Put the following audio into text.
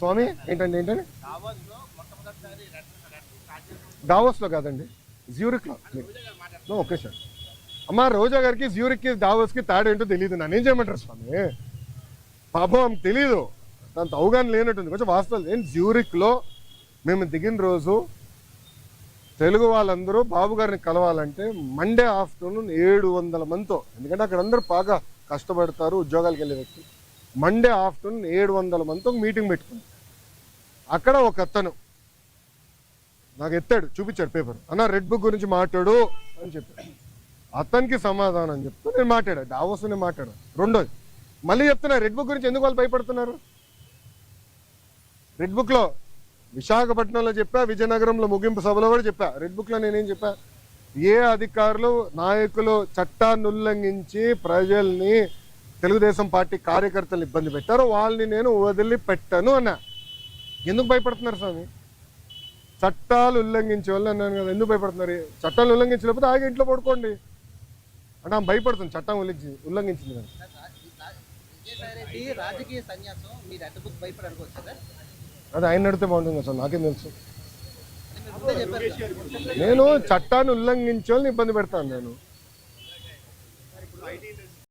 స్వామి ఏంటండి దావోస్లో కాదండి, జ్యూరిక్లో. Okay sir. అమ్మ రోజా గారికి జ్యూరిక్కి దావోస్కి తేడా ఏంటో తెలియదు, నన్ను ఏం చేయమంటారు స్వామి? పాపం ఆమెకు తెలీదు, దాంతో అవగాహన లేనట్టుంది. కొంచెం వాస్తవాలు ఏంటి, జ్యూరిక్లో మేము దిగిన రోజు తెలుగు వాళ్ళందరూ బాబు గారిని కలవాలంటే మండే ఆఫ్టర్నూన్ 700 మందితో, ఎందుకంటే అక్కడ అందరూ బాగా కష్టపడతారు ఉద్యోగాలకు వెళ్ళే వ్యక్తులు. మండే ఆఫ్టర్నూన్ 700 మందితో మీటింగ్ పెట్టుకున్నాం. అక్కడ ఒక అతను నాకు ఎత్తాడు, చూపించాడు పేపర్, అన్న రెడ్ బుక్ గురించి మాట్లాడు అని చెప్పాడు. అతనికి సమాధానం చెప్తూ నేను మాట్లాడాను, డావోస్ నేను మాట్లాడాను. రెండోది మళ్ళీ చెప్తున్నా, రెడ్ బుక్ గురించి ఎందుకు వాళ్ళు భయపడుతున్నారు? రెడ్ బుక్లో విశాఖపట్నంలో చెప్పా, విజయనగరంలో ముగింపు సభలో కూడా చెప్పా. రెడ్ బుక్లో నేనేం చెప్పా, ఏ అధికారులు నాయకులు చట్టాన్ని ఉల్లంఘించి ప్రజల్ని తెలుగుదేశం పార్టీ కార్యకర్తలు ఇబ్బంది పెట్టారో వాళ్ళని నేను వదిలిపెట్టను అన్నా. ఎందుకు భయపడుతున్నారు స్వామి? చట్టాలు ఉల్లంఘించే వాళ్ళు అన్నాను కదా, ఎందుకు భయపడుతున్నారు? చట్టాలు ఉల్లంఘించలేకపోతే ఆగి ఇంట్లో పడుకోండి అంటే ఆమె భయపడుతుంది, చట్టం ఉల్లంఘించింది కదా. అది ఆయన అడిగితే బాగుంటుంది సార్, నాకేం తెలుసు. నేను చట్టాన్ని ఉల్లంఘించే వాళ్ళని ఇబ్బంది పెడతాను నేను.